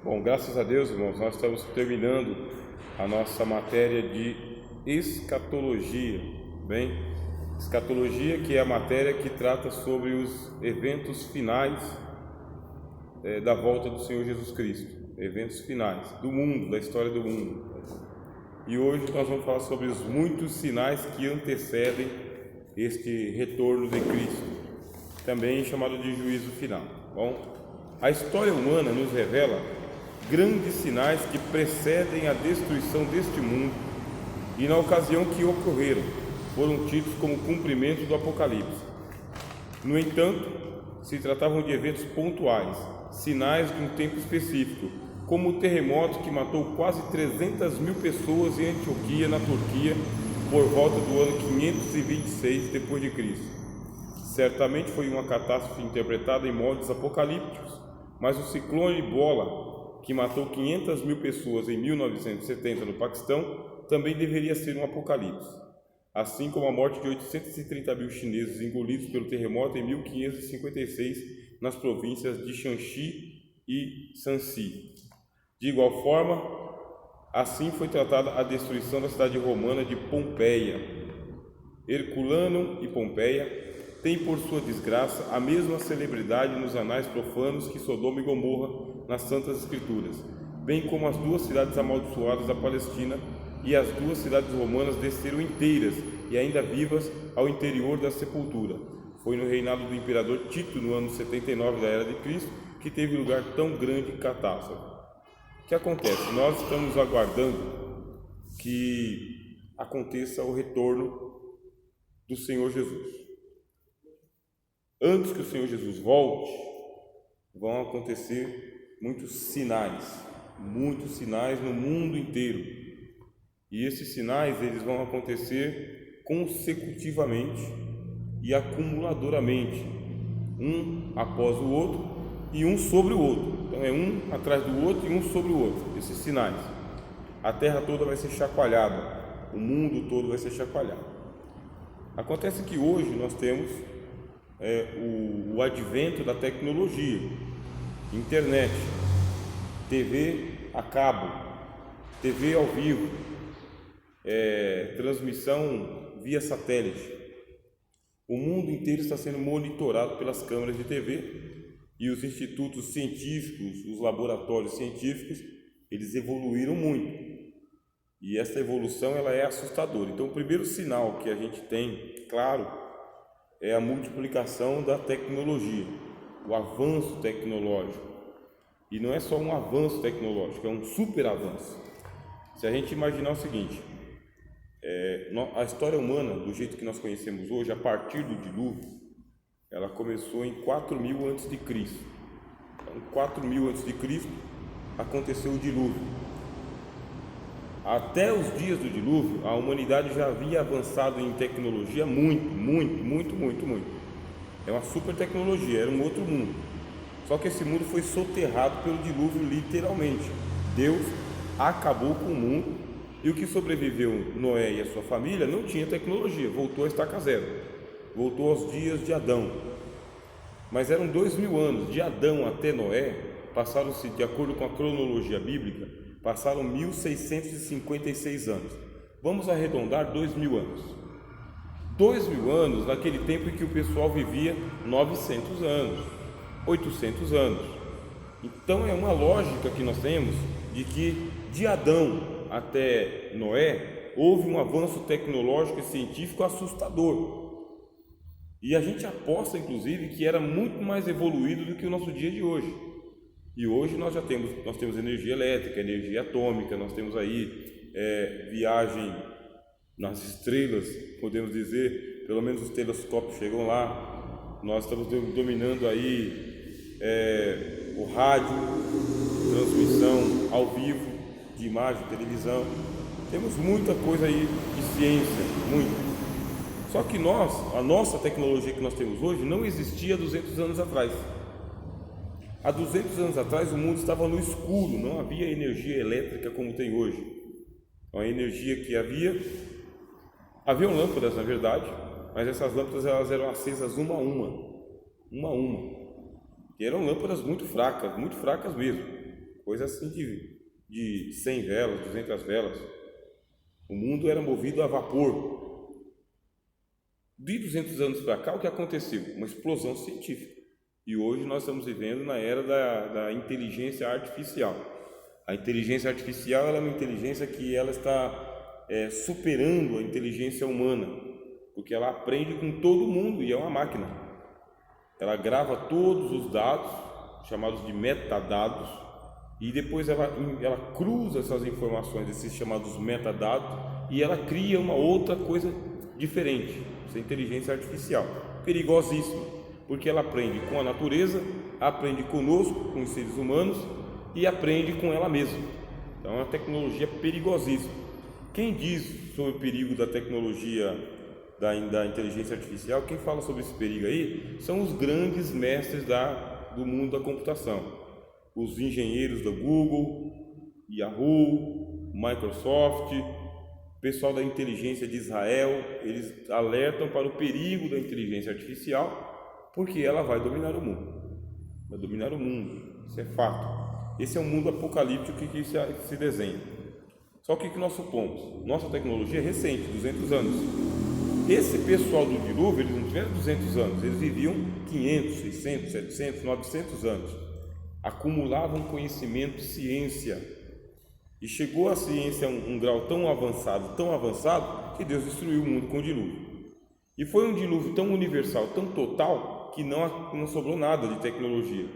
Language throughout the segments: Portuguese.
Bom, graças a Deus, irmãos, nós estamos terminando a nossa matéria de escatologia, bem? Escatologia, que é a matéria que trata sobre os eventos finais da volta do Senhor Jesus Cristo, eventos finais do mundo, da história do mundo. E hoje nós vamos falar sobre os muitos sinais que antecedem este retorno de Cristo, também chamado de juízo final. Bom, a história humana nos revela grandes sinais que precedem a destruição deste mundo e, na ocasião que ocorreram, foram tidos como cumprimento do Apocalipse. No entanto, se tratavam de eventos pontuais, sinais de um tempo específico, como o terremoto que matou quase 300 mil pessoas em Antioquia, na Turquia, por volta do ano 526 d.C. Certamente foi uma catástrofe interpretada em moldes apocalípticos, mas o ciclone Bola, que matou 500 mil pessoas em 1970 no Paquistão, também deveria ser um apocalipse, assim como a morte de 830 mil chineses engolidos pelo terremoto em 1556 nas províncias de Shanxi e Shanxi. De igual forma, assim foi tratada a destruição da cidade romana de Pompeia. Herculano e Pompeia têm por sua desgraça a mesma celebridade nos anais profanos que Sodoma e Gomorra nas Santas Escrituras, bem como as duas cidades amaldiçoadas da Palestina, e as duas cidades romanas desceram inteiras e ainda vivas ao interior da sepultura. Foi no reinado do imperador Tito, no ano 79 da Era de Cristo, que teve lugar tão grande catástrofe. O que acontece? Nós estamos aguardando que aconteça o retorno do Senhor Jesus. Antes que o Senhor Jesus volte, vão acontecer muitos sinais no mundo inteiro. E esses sinais eles vão acontecer consecutivamente e acumuladoramente, um após o outro e um sobre o outro. Então é um atrás do outro e um sobre o outro, esses sinais. A terra toda vai ser chacoalhada, o mundo todo vai ser chacoalhado. Acontece que hoje nós temos o advento da tecnologia, internet, TV a cabo, TV ao vivo, transmissão via satélite. O mundo inteiro está sendo monitorado pelas câmeras de TV e os institutos científicos, os laboratórios científicos, eles evoluíram muito. E essa evolução ela é assustadora. Então, o primeiro sinal que a gente tem, claro, é a multiplicação da tecnologia, o avanço tecnológico. E não é só um avanço tecnológico, é um super avanço. Se a gente imaginar o seguinte, a história humana, do jeito que nós conhecemos hoje, a partir do dilúvio, ela começou em 4000 a.C. Então, 4000 a.C. aconteceu o dilúvio. Até os dias do dilúvio, a humanidade já havia avançado em tecnologia muito. É uma super tecnologia, era um outro mundo. Só que esse mundo foi soterrado pelo dilúvio, literalmente. Deus acabou com o mundo e o que sobreviveu, Noé e a sua família, não tinha tecnologia, voltou a estaca zero, voltou aos dias de Adão. Mas eram 2000 anos, de Adão até Noé, passaram-se, de acordo com a cronologia bíblica, passaram 1656 anos. Vamos arredondar 2000 anos. 2000 anos naquele tempo em que o pessoal vivia 900 anos, 800 anos. Então é uma lógica que nós temos de que de Adão até Noé houve um avanço tecnológico e científico assustador. E a gente aposta, inclusive, que era muito mais evoluído do que o nosso dia de hoje. E hoje nós temos energia elétrica, energia atômica, nós temos aí viagem nas estrelas, podemos dizer, pelo menos os telescópios chegam lá. Nós estamos dominando aí o rádio, transmissão ao vivo, de imagem, televisão. Temos muita coisa aí de ciência, muito. Só que a nossa tecnologia que nós temos hoje não existia 200 anos atrás. Há 200 anos atrás o mundo estava no escuro, não havia energia elétrica como tem hoje. A energia que haviam lâmpadas na verdade, mas essas lâmpadas elas eram acesas uma a uma, que eram lâmpadas muito fracas mesmo. coisa assim de 100 velas, 200 velas. O mundo era movido a vapor. De 200 anos para cá, o que aconteceu? Uma explosão científica. E hoje nós estamos vivendo na era da inteligência artificial. A inteligência artificial ela é uma inteligência que ela está superando a inteligência humana, porque ela aprende com todo mundo e é uma máquina. Ela grava todos os dados, chamados de metadados, e depois ela cruza essas informações, esses chamados metadados, e ela cria uma outra coisa diferente. Essa inteligência artificial, perigosíssima, porque ela aprende com a natureza, aprende conosco, com os seres humanos, e aprende com ela mesma. Então é uma tecnologia perigosíssima. Quem diz sobre o perigo da tecnologia da inteligência artificial, quem fala sobre esse perigo aí, são os grandes mestres do mundo da computação. Os engenheiros do Google, Yahoo, Microsoft, o pessoal da inteligência de Israel, eles alertam para o perigo da inteligência artificial, porque ela vai dominar o mundo. Vai dominar o mundo, isso é fato. Esse é um mundo apocalíptico que se desenha. Só que nós supomos, nossa tecnologia é recente, 200 anos. Esse pessoal do dilúvio, eles não tiveram 200 anos, eles viviam 500, 600, 700, 900 anos. Acumulavam conhecimento, ciência. E chegou a ciência a um grau tão avançado, que Deus destruiu o mundo com o dilúvio. E foi um dilúvio tão universal, tão total, que não sobrou nada de tecnologia.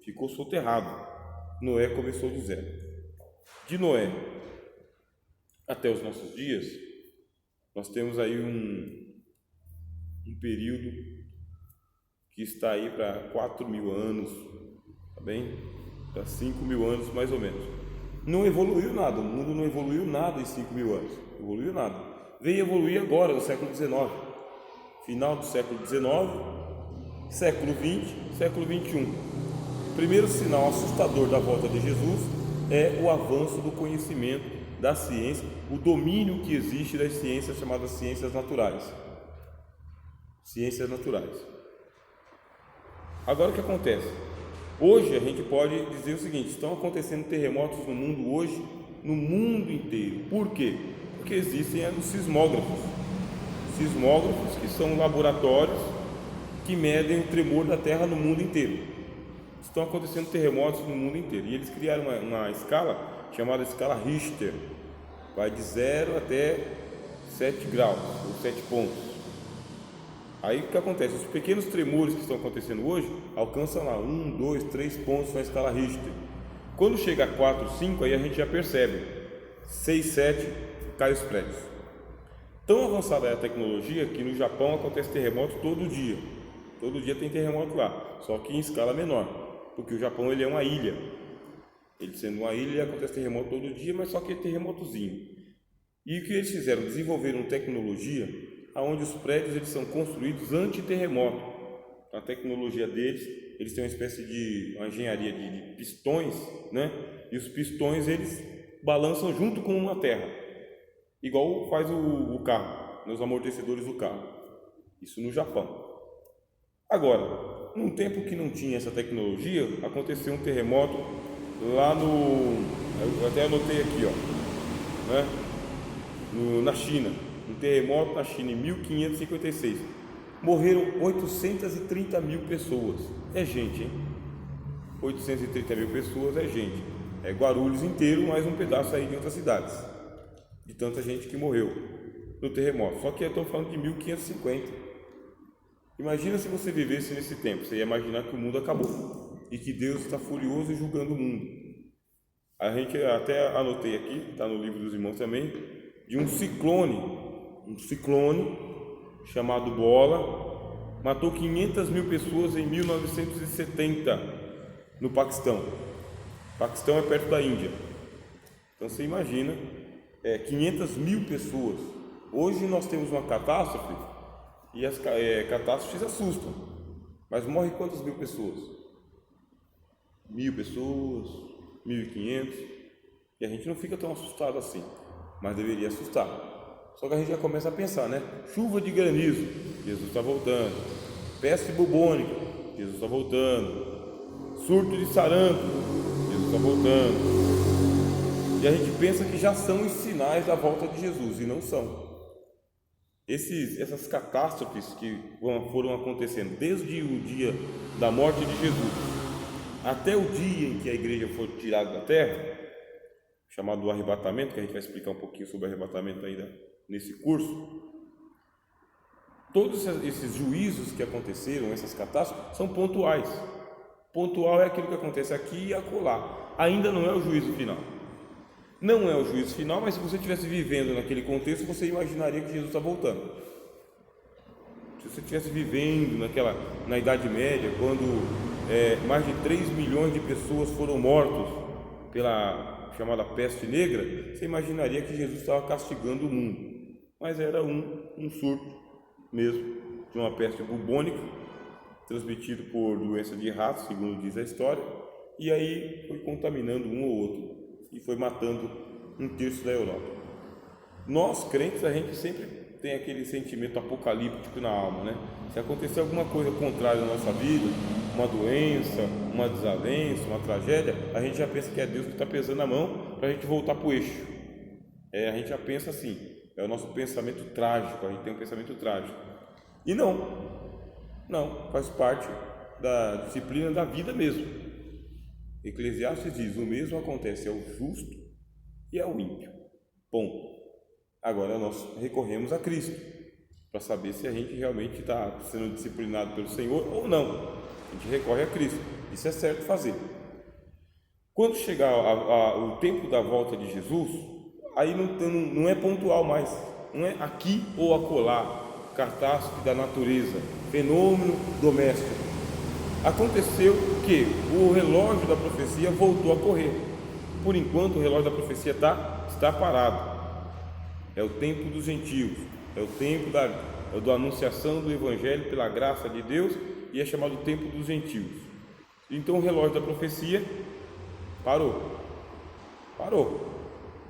Ficou soterrado. Noé começou do zero. De Noé até os nossos dias, nós temos aí um período que está aí para 4.000 anos, tá bem? Para 5.000 anos mais ou menos. Não evoluiu nada, o mundo não evoluiu nada em 5.000 anos, evoluiu nada. Veio evoluir agora, no século XIX, final do século XIX, século XX, século XXI. O primeiro sinal assustador da volta de Jesus é o avanço do conhecimento da ciência, o domínio que existe das ciências chamadas ciências naturais. Ciências naturais. Agora o que acontece? Hoje a gente pode dizer o seguinte: estão acontecendo terremotos no mundo hoje, no mundo inteiro. Por quê? Porque existem os sismógrafos. Sismógrafos que são laboratórios que medem o tremor da Terra no mundo inteiro. Estão acontecendo terremotos no mundo inteiro. E eles criaram uma escala chamada escala Richter, vai de 0 até 7 graus, ou 7 pontos. Aí o que acontece? Os pequenos tremores que estão acontecendo hoje alcançam lá 1, 2, 3 pontos na escala Richter. Quando chega a 4, 5, aí a gente já percebe. 6, 7, cai os prédios. Tão avançada é a tecnologia que no Japão acontece terremoto todo dia. Todo dia tem terremoto lá, só que em escala menor, porque o Japão ele é uma ilha. Ele sendo uma ilha, acontece terremoto todo dia, mas só que é terremotozinho. E o que eles fizeram? Desenvolveram tecnologia onde os prédios eles são construídos anti-terremoto. A tecnologia deles, eles têm uma espécie de uma engenharia de pistões, né? E os pistões eles balançam junto com a terra, igual faz o carro, os amortecedores do carro. Isso no Japão. Agora, num tempo que não tinha essa tecnologia, aconteceu um terremoto lá eu até anotei aqui, ó, né? Na China, um terremoto na China em 1556, morreram 830 mil pessoas, é gente, hein? 830 mil pessoas é gente, é Guarulhos inteiro, mais um pedaço aí de outras cidades, de tanta gente que morreu no terremoto, só que eu estou falando de 1550, imagina se você vivesse nesse tempo, você ia imaginar que o mundo acabou, e que Deus está furioso e julgando o mundo. A gente até anotei aqui, está no livro dos irmãos também, de um ciclone chamado Bola, matou 500 mil pessoas em 1970 no Paquistão. O Paquistão é perto da Índia. Então você imagina, 500 mil pessoas. Hoje nós temos uma catástrofe e as catástrofes assustam. Mas morre quantas mil pessoas? 1.000 pessoas, 1.500, e a gente não fica tão assustado assim, mas deveria assustar. Só que a gente já começa a pensar, né? Chuva de granizo, Jesus está voltando. Peste bubônica, Jesus está voltando. Surto de sarampo, Jesus está voltando. E a gente pensa que já são os sinais da volta de Jesus, e não são. Essas catástrofes que foram acontecendo desde o dia da morte de Jesus até o dia em que a igreja foi tirada da terra, chamado arrebatamento, que a gente vai explicar um pouquinho sobre o arrebatamento ainda nesse curso. Todos esses juízos que aconteceram, essas catástrofes, são pontuais. Pontual é aquilo que acontece aqui e acolá. Ainda não é o juízo final. Não é o juízo final, mas se você estivesse vivendo naquele contexto, você imaginaria que Jesus está voltando. Se você estivesse vivendo na Idade Média, quando mais de 3 milhões de pessoas foram mortos pela chamada peste negra, você imaginaria que Jesus estava castigando o mundo. Mas era um surto mesmo, de uma peste bubônica, transmitido por doença de ratos, segundo diz a história, e aí foi contaminando um ou outro e foi matando 1/3 da Europa. Nós, crentes, a gente sempre tem aquele sentimento apocalíptico na alma, né? Se acontecer alguma coisa contrária na nossa vida, uma doença, uma desavença, uma tragédia, a gente já pensa que é Deus que está pesando a mão para a gente voltar para o eixo. A gente já pensa assim, é o nosso pensamento trágico, a gente tem um pensamento trágico. E não, faz parte da disciplina da vida mesmo. Eclesiastes diz, o mesmo acontece ao justo e ao ímpio. Ponto. Agora nós recorremos a Cristo para saber se a gente realmente está sendo disciplinado pelo Senhor ou não. A gente recorre a Cristo. Isso é certo fazer. Quando chegar o tempo da volta de Jesus, aí não é pontual mais. Não é aqui ou acolá, catástrofe da natureza, fenômeno doméstico. Aconteceu que o relógio da profecia voltou a correr. Por enquanto o relógio da profecia está parado. É o tempo dos gentios, é o tempo da anunciação do evangelho pela graça de Deus, e é chamado tempo dos gentios. Então o relógio da profecia parou.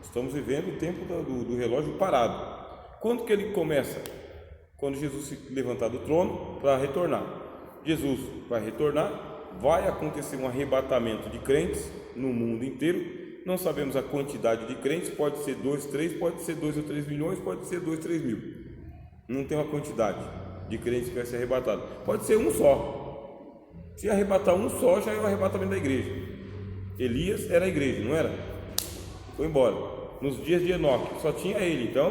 Estamos vivendo o tempo do relógio parado. Quando que ele começa? Quando Jesus se levantar do trono para retornar. Jesus vai retornar, vai acontecer um arrebatamento de crentes no mundo inteiro. Não sabemos a quantidade de crentes, pode ser 2, 3, pode ser 2 ou 3 milhões, pode ser 2, 3 mil. Não tem uma quantidade de crentes que vai ser arrebatado. Pode ser um só. Se arrebatar um só, já é o arrebatamento da igreja. Elias era a igreja, não era? Foi embora. Nos dias de Enoque, só tinha ele, então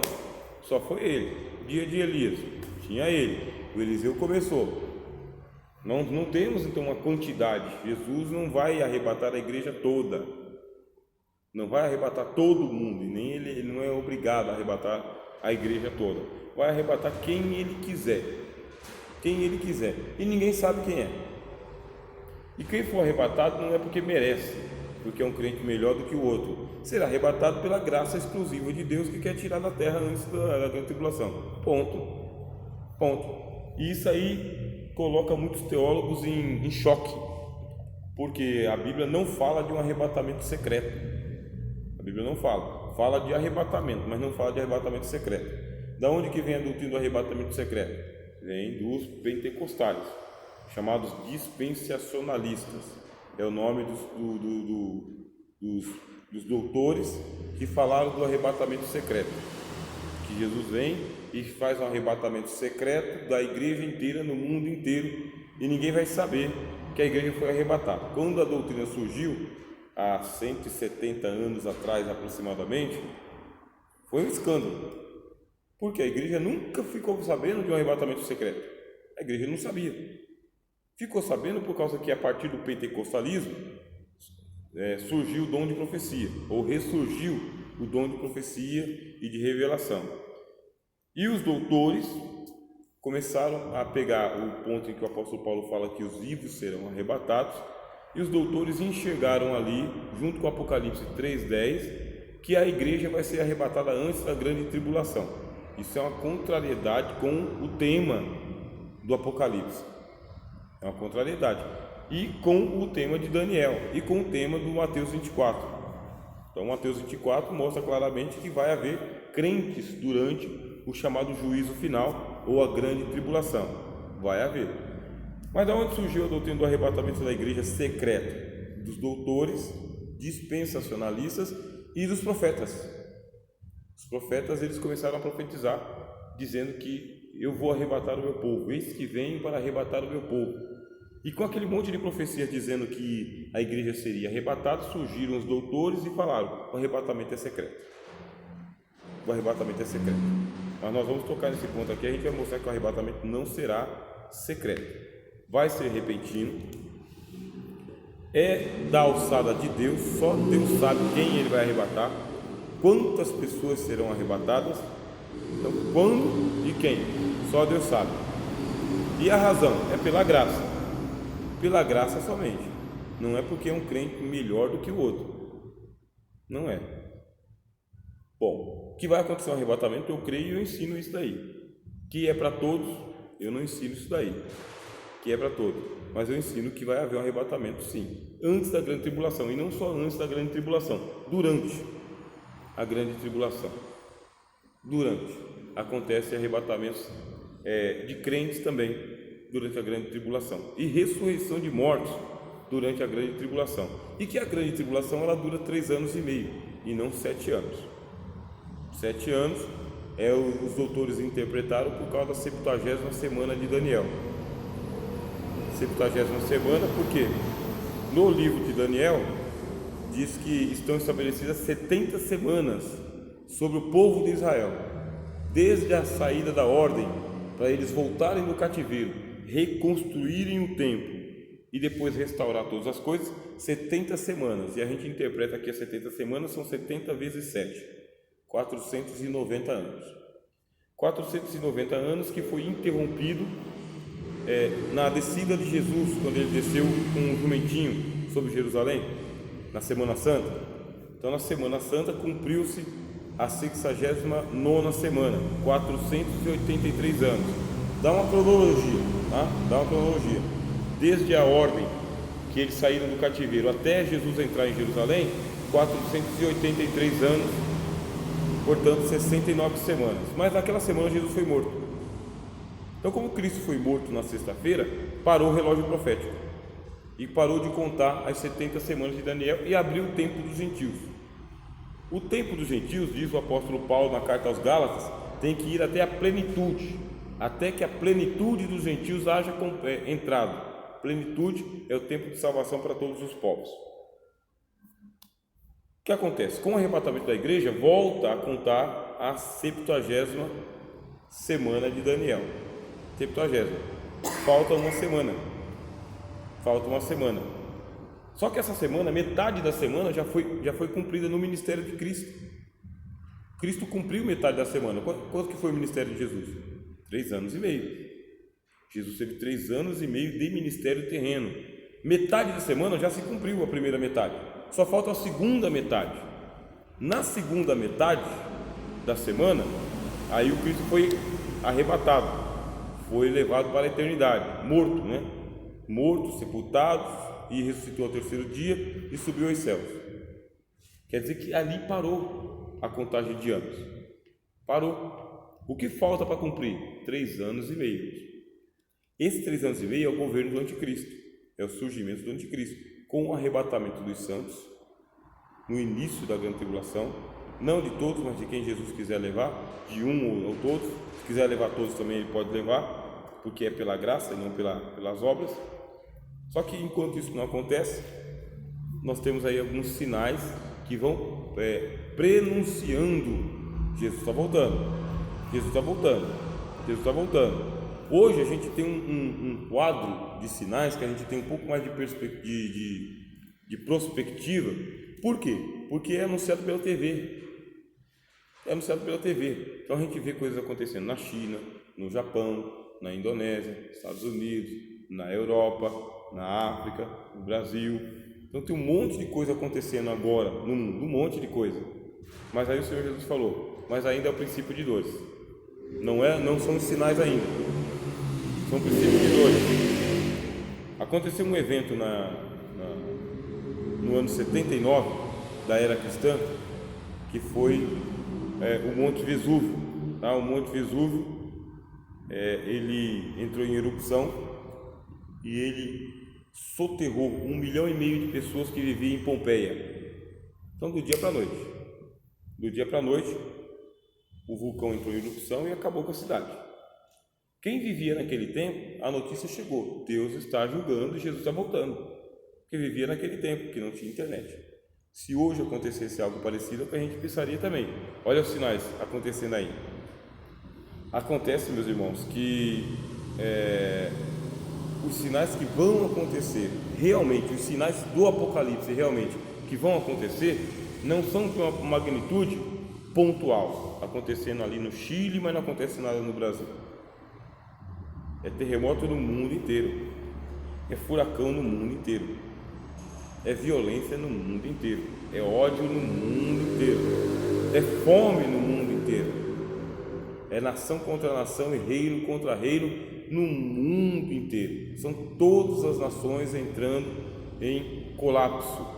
só foi ele. Dia de Elias, tinha ele. O Eliseu começou. Não temos então uma quantidade. Jesus não vai arrebatar a igreja toda, não vai arrebatar todo mundo, e nem ele não é obrigado a arrebatar a igreja toda. Vai arrebatar quem ele quiser, e ninguém sabe quem é. E quem for arrebatado não é porque merece, porque é um crente melhor do que o outro. Será arrebatado pela graça exclusiva de Deus, que quer tirar da terra antes da tribulação. Ponto. E isso aí coloca muitos teólogos em choque, porque a Bíblia não fala de um arrebatamento secreto. A Bíblia não fala de arrebatamento, mas não fala de arrebatamento secreto. Da onde que vem a doutrina do arrebatamento secreto? Vem dos pentecostais, chamados dispensacionalistas. É o nome dos doutores que falaram do arrebatamento secreto, que Jesus vem e faz um arrebatamento secreto da igreja inteira, no mundo inteiro, e ninguém vai saber que a igreja foi arrebatada. Quando a doutrina surgiu, há 170 anos atrás aproximadamente, foi um escândalo, porque a igreja nunca ficou sabendo de um arrebatamento secreto. A igreja não sabia. Ficou sabendo por causa que a partir do pentecostalismo surgiu o dom de profecia, ou ressurgiu o dom de profecia e de revelação. E os doutores começaram a pegar o ponto em que o apóstolo Paulo fala que os vivos serão arrebatados, e os doutores enxergaram ali, junto com o Apocalipse 3:10, que a igreja vai ser arrebatada antes da grande tribulação. Isso é uma contrariedade com o tema do Apocalipse. É uma contrariedade. E com o tema de Daniel, e com o tema do Mateus 24. Então, Mateus 24 mostra claramente que vai haver crentes durante o chamado juízo final, ou a grande tribulação. Vai haver. Mas de onde surgiu a doutrina do arrebatamento da igreja secreta? Dos doutores dispensacionalistas e dos profetas. Os profetas, eles começaram a profetizar, dizendo que eu vou arrebatar o meu povo, eis que venho para arrebatar o meu povo. E com aquele monte de profecias dizendo que a igreja seria arrebatada, surgiram os doutores e falaram: o arrebatamento é secreto. O arrebatamento é secreto. Mas nós vamos tocar nesse ponto aqui, a gente vai mostrar que o arrebatamento não será secreto. Vai ser repentino, é da alçada de Deus, só Deus sabe quem Ele vai arrebatar, quantas pessoas serão arrebatadas, então quando e quem, só Deus sabe. E a razão é pela graça somente, não é porque é um crente melhor do que o outro, não é. Bom, que vai acontecer um arrebatamento, eu creio e eu ensino isso daí, que é para todos, eu não ensino isso daí, que é para todos, mas eu ensino que vai haver um arrebatamento sim, antes da grande tribulação, e não só antes da grande tribulação, durante a grande tribulação, acontece arrebatamentos de crentes também, durante a grande tribulação, e ressurreição de mortos durante a grande tribulação, e que a grande tribulação ela dura 3 anos e meio, e não 7 anos. 7 anos os doutores interpretaram por causa da 70ª semana de Daniel. 70ª semana, porque no livro de Daniel diz que estão estabelecidas 70 semanas sobre o povo de Israel, desde a saída da ordem para eles voltarem do cativeiro, reconstruírem o templo e depois restaurar todas as coisas, 70 semanas, e a gente interpreta que as 70 semanas são 70 vezes 7, 490 anos. 490 anos que foi interrompido na descida de Jesus, quando ele desceu com um jumentinho sobre Jerusalém, na Semana Santa. Então, na Semana Santa cumpriu-se a 69ª semana, 483 anos. Dá uma cronologia, tá? Dá uma cronologia. Desde a ordem que eles saíram do cativeiro até Jesus entrar em Jerusalém, 483 anos, portanto 69 semanas. Mas naquela semana Jesus foi morto. Então, como Cristo foi morto na sexta-feira, parou o relógio profético e parou de contar as 70 semanas de Daniel e abriu o tempo dos gentios. O tempo dos gentios, diz o apóstolo Paulo na carta aos Gálatas, tem que ir até a plenitude, até que a plenitude dos gentios haja entrado. Plenitude é o tempo de salvação para todos os povos. O que acontece? Com o arrebatamento da igreja, volta a contar a 70ª semana de Daniel. 70ª. Falta uma semana. Só que essa semana, metade da semana já foi cumprida no ministério de Cristo. Cristo cumpriu metade da semana. Quanto que foi o ministério de Jesus? 3 anos e meio. Jesus teve 3 anos e meio de ministério terreno. Metade da semana já se cumpriu a primeira metade. Só falta a segunda metade. Na segunda metade da semana, aí o Cristo foi arrebatado, foi levado para a eternidade, morto, né? Morto, sepultado, e ressuscitou ao 3º dia e subiu aos céus. Quer dizer que ali parou a contagem de anos. Parou. O que falta para cumprir? 3 anos e meio. Esses 3 anos e meio é o governo do anticristo, é o surgimento do anticristo, com o arrebatamento dos santos, no início da grande tribulação, não de todos, mas de quem Jesus quiser levar, de um ou todos. Se quiser levar todos também ele pode levar, porque é pela graça e não pelas obras. Só que enquanto isso não acontece, nós temos aí alguns sinais que vão prenunciando: Jesus está voltando, Jesus está voltando, Jesus está voltando. Hoje a gente tem um quadro de sinais que a gente tem um pouco mais de prospectiva. Por quê? Porque é anunciado pela TV. Então a gente vê coisas acontecendo na China, no Japão, na Indonésia, Estados Unidos, na Europa, na África, no Brasil. Então tem um monte de coisa acontecendo agora no mundo, um monte de coisa. Mas aí o Senhor Jesus falou: mas ainda é o princípio de dores. Não são os sinais ainda, são princípios de dores. Aconteceu um evento no ano 79 da era cristã, que foi o Monte Vesúvio. Tá? O Monte Vesúvio ele entrou em erupção e ele soterrou 1,5 milhão de pessoas que viviam em Pompeia. Então, do dia para a noite. Do dia para a noite, o vulcão entrou em erupção e acabou com a cidade. Quem vivia naquele tempo, a notícia chegou: Deus está julgando e Jesus está voltando. Quem vivia naquele tempo, que não tinha internet. Se hoje acontecesse algo parecido, é o que a gente pensaria também. Olha os sinais acontecendo aí. Acontece, meus irmãos, que os sinais que vão acontecer realmente, os sinais do Apocalipse realmente que vão acontecer, não são de uma magnitude pontual, acontecendo ali no Chile, mas não acontece nada no Brasil. É terremoto no mundo inteiro, é furacão no mundo inteiro, é violência no mundo inteiro, é ódio no mundo inteiro, é fome no mundo inteiro, é nação contra nação e reino contra reino no mundo inteiro. São todas as nações entrando em colapso,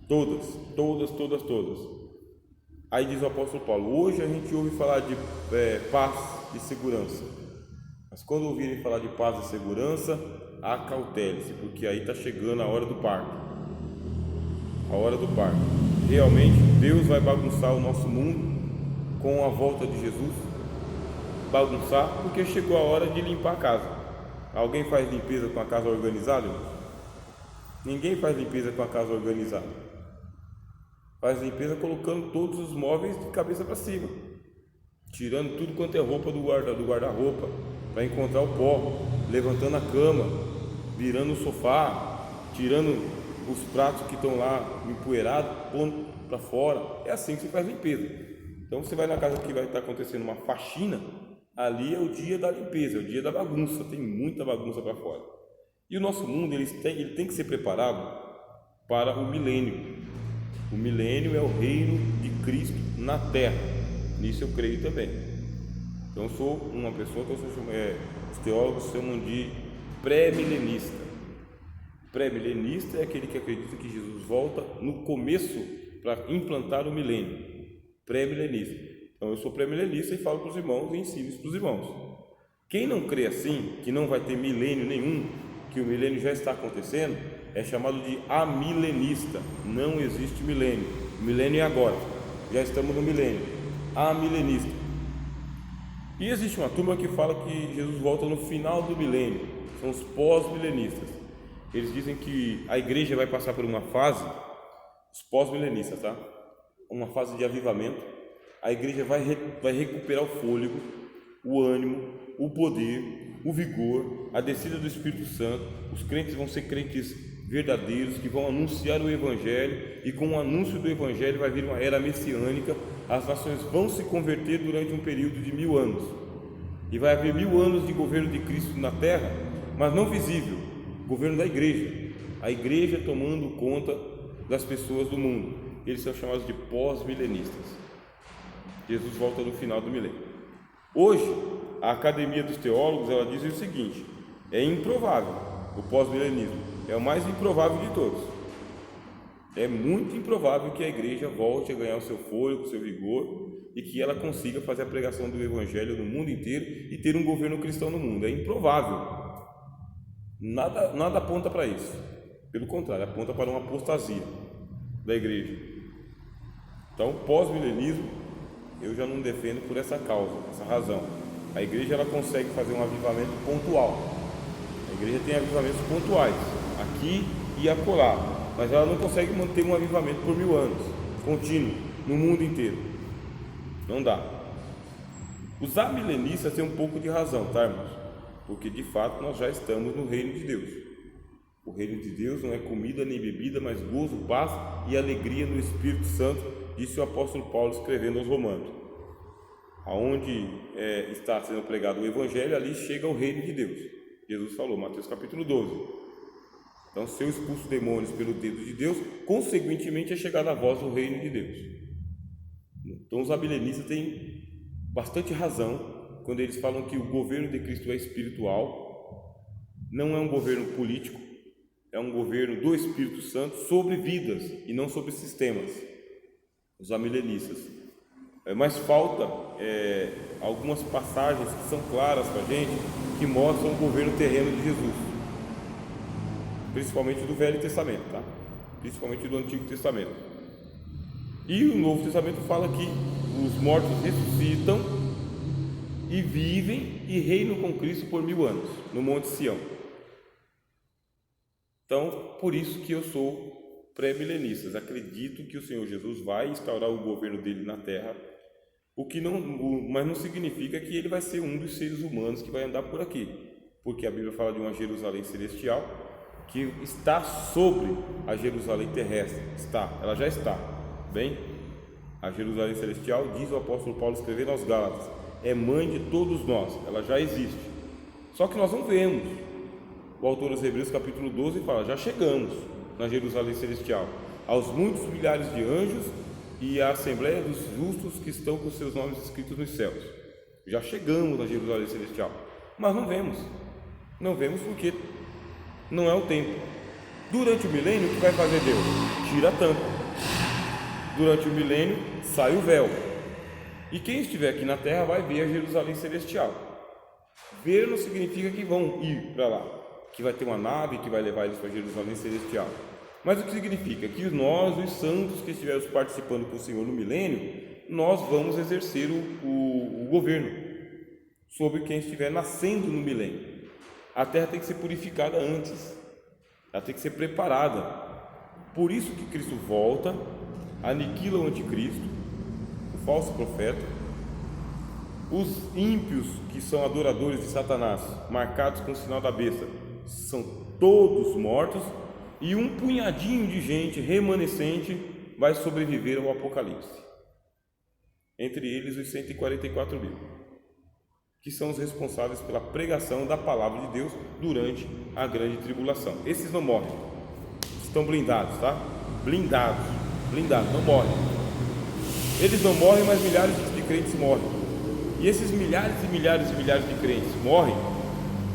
todas. Aí diz o apóstolo Paulo: hoje a gente ouve falar de paz e segurança, mas quando ouvirem falar de paz e segurança, acautele-se, porque aí está chegando a hora do parto. A hora do parto. Realmente Deus vai bagunçar o nosso mundo com a volta de Jesus. Bagunçar porque chegou a hora de limpar a casa. Alguém faz limpeza com a casa organizada? Ninguém faz limpeza com a casa organizada. Faz limpeza colocando todos os móveis de cabeça para cima, tirando tudo quanto é roupa do guarda-roupa, para encontrar o pó, levantando a cama, virando o sofá, tirando os pratos que estão lá empoeirados, pondo para fora. É assim que se faz limpeza. Então você vai na casa que vai estar acontecendo uma faxina, ali é o dia da limpeza, é o dia da bagunça, tem muita bagunça para fora. E o nosso mundo ele tem que ser preparado para o milênio. O milênio é o reino de Cristo na terra. Nisso eu creio também. Então eu sou uma pessoa que os teólogos chamam de pré-milenista. Pré-milenista é aquele que acredita que Jesus volta no começo para implantar o milênio. Pré-milenista. Então eu sou pré-milenista e falo para os irmãos e ensino isso para os irmãos. Quem não crê assim, que não vai ter milênio nenhum, que o milênio já está acontecendo, é chamado de amilenista. Não existe milênio. O milênio é agora. Já estamos no milênio. Amilenista. E existe uma turma que fala que Jesus volta no final do milênio. São os pós-milenistas. Eles dizem que a igreja vai passar por uma fase, os pós-milenistas, tá? Uma fase de avivamento. A igreja vai recuperar o fôlego, o ânimo, o poder, o vigor, a descida do Espírito Santo. Os crentes vão ser crentes verdadeiros que vão anunciar o Evangelho, e com o anúncio do Evangelho vai vir uma era messiânica. As nações vão se converter durante um período de 1000 anos, e vai haver 1000 anos de governo de Cristo na terra, mas não visível, governo da igreja, a igreja tomando conta das pessoas do mundo. Eles são chamados de pós-milenistas. Jesus volta no final do milênio. Hoje, a Academia dos Teólogos ela diz o seguinte: é improvável o pós-milenismo, é o mais improvável de todos. É muito improvável que a igreja volte a ganhar o seu fôlego, o seu vigor, e que ela consiga fazer a pregação do Evangelho no mundo inteiro e ter um governo cristão no mundo. É improvável. Nada aponta para isso. Pelo contrário, aponta para uma apostasia da igreja. Então, pós-milenismo, eu já não defendo por essa causa, essa razão. A igreja ela consegue fazer um avivamento pontual. A igreja tem avivamentos pontuais, aqui e acolá, mas ela não consegue manter um avivamento por 1000 anos, contínuo, no mundo inteiro. Não dá. Os amilenistas têm um pouco de razão, tá, irmãos? Porque de fato nós já estamos no reino de Deus. O reino de Deus não é comida nem bebida, mas gozo, paz e alegria no Espírito Santo, disse o apóstolo Paulo escrevendo aos Romanos. Aonde está sendo pregado o Evangelho, ali chega o reino de Deus. Jesus falou, Mateus capítulo 12. Então, se eu expulso demônios pelo dedo de Deus, consequentemente é chegada a vós o reino de Deus. Então, os amilenistas têm bastante razão quando eles falam que o governo de Cristo é espiritual, não é um governo político, é um governo do Espírito Santo sobre vidas e não sobre sistemas. Os amilenistas. Mas falta algumas passagens que são claras para a gente, que mostram o governo terreno de Jesus, principalmente do Velho Testamento, tá? Principalmente do Antigo Testamento. E o Novo Testamento fala que os mortos ressuscitam e vivem e reinam com Cristo por 1000 anos, no Monte Sião. Então, por isso que eu sou pré-milenista. Acredito que o Senhor Jesus vai instaurar o governo dele na terra, mas não significa que ele vai ser um dos seres humanos que vai andar por aqui, porque a Bíblia fala de uma Jerusalém celestial que está sobre a Jerusalém terrestre. Ela já está, bem? A Jerusalém celestial, diz o apóstolo Paulo escrevendo aos Gálatas, é mãe de todos nós, ela já existe, só que nós não vemos. O autor dos Hebreus capítulo 12 fala, já chegamos na Jerusalém celestial, aos muitos milhares de anjos e à assembleia dos justos que estão com seus nomes escritos nos céus. Já chegamos na Jerusalém celestial, mas não vemos porque não é o tempo. Durante o milênio, o que vai fazer Deus? Tira a tampa. Durante o milênio sai o véu, e quem estiver aqui na terra vai ver a Jerusalém celestial. Ver não significa que vão ir para lá, que vai ter uma nave que vai levar eles para Jerusalém celestial, mas o que significa? Que nós, os santos que estivermos participando com o Senhor no milênio, nós vamos exercer o governo sobre quem estiver nascendo no milênio. A terra tem que ser purificada antes, ela tem que ser preparada. Por isso que Cristo volta, aniquila o anticristo, o falso profeta, os ímpios que são adoradores de Satanás, marcados com o sinal da besta, são todos mortos, e um punhadinho de gente remanescente vai sobreviver ao Apocalipse, entre eles os 144 mil, que são os responsáveis pela pregação da palavra de Deus durante a grande tribulação. Esses não morrem, estão blindados, tá? Blindados, não morrem. Eles não morrem, mas milhares de crentes morrem. E esses milhares e milhares e milhares de crentes morrem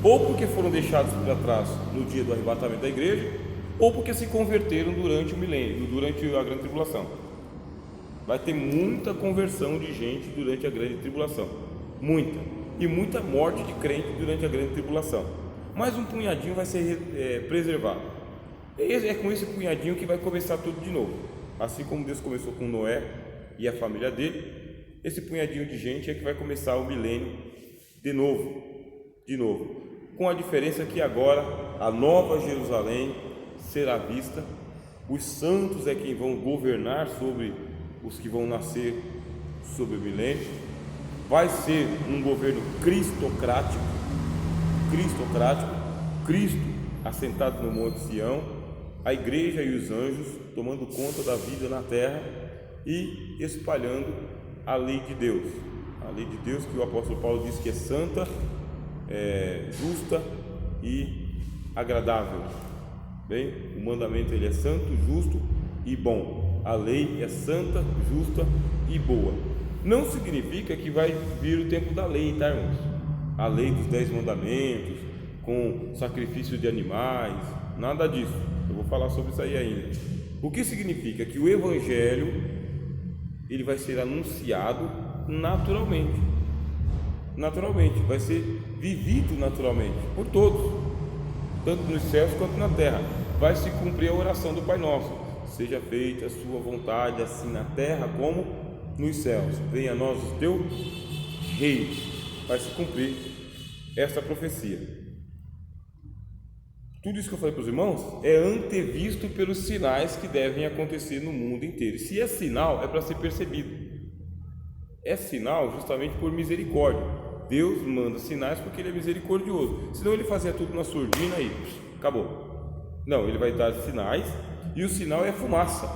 ou porque foram deixados para trás no dia do arrebatamento da igreja, ou porque se converteram durante o milênio, durante a grande tribulação. Vai ter muita conversão de gente durante a grande tribulação, e muita morte de crente durante a grande tribulação, mas um punhadinho vai ser preservado. É com esse punhadinho que vai começar tudo de novo. Assim como Deus começou com Noé e a família dele, esse punhadinho de gente é que vai começar o milênio de novo, com a diferença que agora a nova Jerusalém será vista, os santos é quem vão governar sobre os que vão nascer sobre o milênio, vai ser um governo cristocrático, Cristo assentado no Monte Sião, a igreja e os anjos tomando conta da vida na terra e espalhando a lei de Deus, que o apóstolo Paulo diz que é santa, justa e agradável. Bem, o mandamento ele é santo, justo e bom. A lei é santa, justa e boa. Não significa que vai vir o tempo da lei, tá, irmãos? A lei dos 10 mandamentos, com sacrifício de animais, nada disso. Eu vou falar sobre isso aí ainda. O que significa? Que o Evangelho ele vai ser anunciado naturalmente, vai ser vivido naturalmente por todos, tanto nos céus quanto na terra. Vai se cumprir a oração do Pai Nosso: seja feita a sua vontade, assim na terra como nos céus. Venha a nós o teu reino. Vai se cumprir esta profecia. Tudo isso que eu falei para os irmãos é antevisto pelos sinais que devem acontecer no mundo inteiro. Se é sinal, é para ser percebido. É sinal justamente por misericórdia. Deus manda sinais porque Ele é misericordioso. Senão Ele fazia tudo na surdina e acabou. Não, Ele vai dar sinais, e o sinal é fumaça.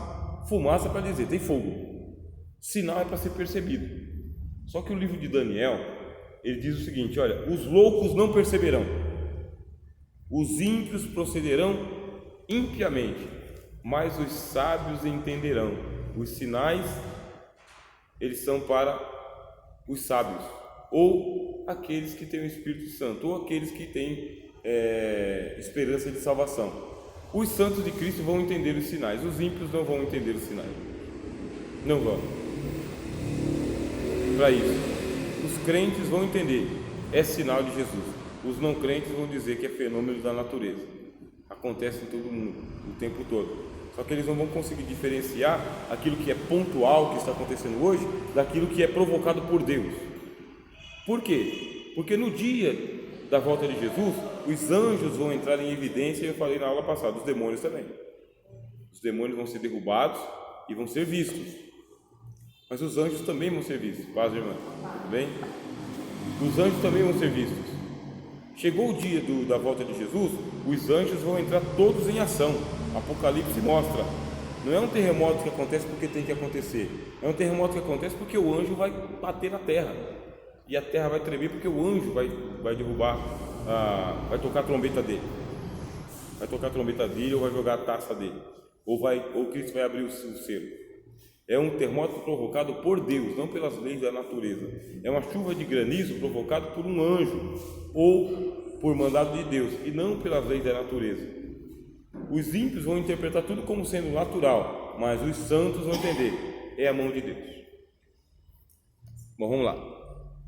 Fumaça para dizer, tem fogo. Sinal é para ser percebido. Só que o livro de Daniel, ele diz o seguinte: olha, os loucos não perceberão, os ímpios procederão impiamente, mas os sábios entenderão. Os sinais, eles são para os sábios, ou aqueles que têm o Espírito Santo, ou aqueles que têm esperança de salvação. Os santos de Cristo vão entender os sinais, os ímpios não vão entender os sinais, não vão. Para isso, os crentes vão entender, é sinal de Jesus. Os não crentes vão dizer que é fenômeno da natureza, acontece em todo mundo, o tempo todo. Só que eles não vão conseguir diferenciar aquilo que é pontual, que está acontecendo hoje, daquilo que é provocado por Deus. Por quê? Porque no dia da volta de Jesus, os anjos vão entrar em evidência, eu falei na aula passada, os demônios também. Os demônios vão ser derrubados e vão ser vistos. Mas os anjos também vão ser vistos. Paz, irmã. Tudo bem? Os anjos também vão ser vistos. Chegou o dia da volta de Jesus, os anjos vão entrar todos em ação. Apocalipse mostra. Não é um terremoto que acontece porque tem que acontecer. É um terremoto que acontece porque o anjo vai bater na terra. E a terra vai tremer porque o anjo vai derrubar, vai tocar a trombeta dele. Vai tocar a trombeta dele ou vai jogar a taça dele. Ou Cristo vai abrir o selo. É um terremoto provocado por Deus, não pelas leis da natureza. É uma chuva de granizo provocada por um anjo ou por mandado de Deus, e não pelas leis da natureza. Os ímpios vão interpretar tudo como sendo natural, mas os santos vão entender, é a mão de Deus. Bom, vamos lá.